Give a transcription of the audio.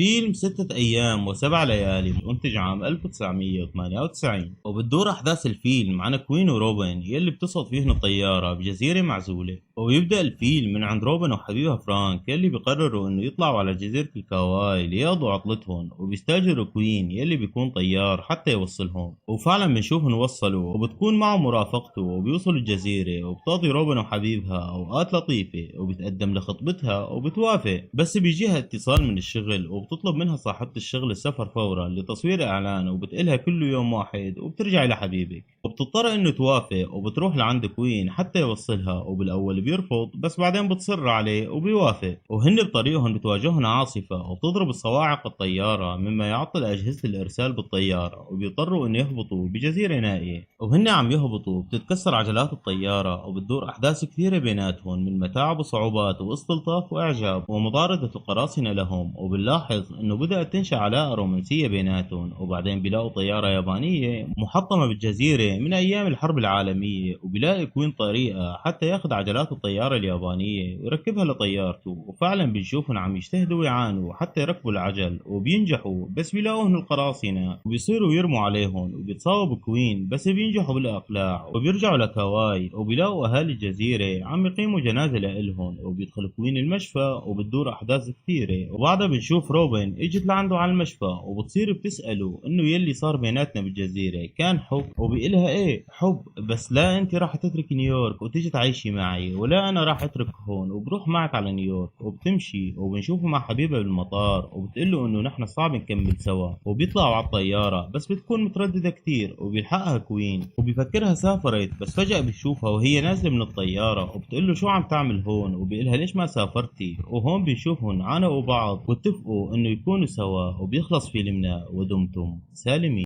فيلم 6 أيام و7 ليالي منتج عام 1998، وبتدور أحداث الفيلم عن كوين وروبن يلي بتصعد فيهن الطيارة بجزيرة معزولة. ويبدأ الفيلم من عند روبن وحبيبها فرانك يلي بيقرروا إنه يطلعوا على جزيرة الكاواي ليقضوا عطلتهم، وبيستأجروا كوين يلي بيكون طيار حتى يوصلهم. وفعلا بنشوفهم وصلوا وبتكون معه مرافقته، وبيوصلوا الجزيرة وبتقضي روبن وحبيبها أوقات لطيفة، وبتقدم لخطبتها وبتوافق. بس بيجيها اتصال من الشغل وبتطلب منها صاحبة الشغل السفر فورا لتصوير إعلان، وبتقلها كله يوم واحد وبترجعي لحبيبك. وبتضطر إنه توافق وبتروح لعند كوين حتى يوصلها، وبالأول بيرفض بس بعدين بتصر عليه وبيوافق. وهن بطريقهم بتواجههم عاصفة وبتضرب الصواعق الطيارة مما يعطل أجهزة الإرسال بالطيارة، وبيضطروا إنه يهبطوا بجزيرة نائية. وهن عم يهبطوا بتتكسر عجلات الطيارة، وبتدور أحداث كثيرة بيناتهم من متاعب وصعوبات واستلطاف وإعجاب ومطاردة القراصنة لهم. وبنلاحظ إنه بدأت تنشأ علاقة رومانسية بيناتهم، وبعدين بيلاقوا طيارة يابانية محطمة بالجزيرة من أيام الحرب العالمية، وبيلاقي كوين طريقة حتى ياخد عجلات الطيارة اليابانية ويركبها لطيارته. وفعلا بنشوفهم عم يجتهدوا ويعانوا حتى يركبوا العجل وبينجحوا، بس بيلاقوهم القراصنة وبيصيروا يرموا عليهم، وبيتصاوبوا كوين بس بينجحوا بالإقلاع. وبيرجعوا لكاواي وبيلاقوا أهالي الجزيرة عم يقيموا جنازة لإلهم، وبيدخل كوين المشفى وبتدور أحداث كثيرة. وبعدها بنشوف روبن اجت لعنده على المشفى وبتصير بتسأله إنه يلي صار بيناتنا بالجزيرة كان حب، وبيقلها إيه حب، بس لا أنت راح تترك نيويورك وتيجي تعيشي معي، ولا أنا راح أترك هون وبروح معك على نيويورك. وبتمشي وبنشوفه مع حبيبها بالمطار، وبتقله إنه نحن صعب نكمل سوا. وبيطلعوا على الطيارة بس بتكون مترددة كتير، وبيلحقها كوين وبيفكرها سافرت، بس فجأة بتشوفها وهي نازلة من الطيارة وبتقله شو عم تعمل هون، وبيقلها ليش ما سافرتي. وهون بنشوفهم عانقوا بعض واتفقوا إنه يكونوا سوا، وبيخلص فيلمنا ودمتم سالمين.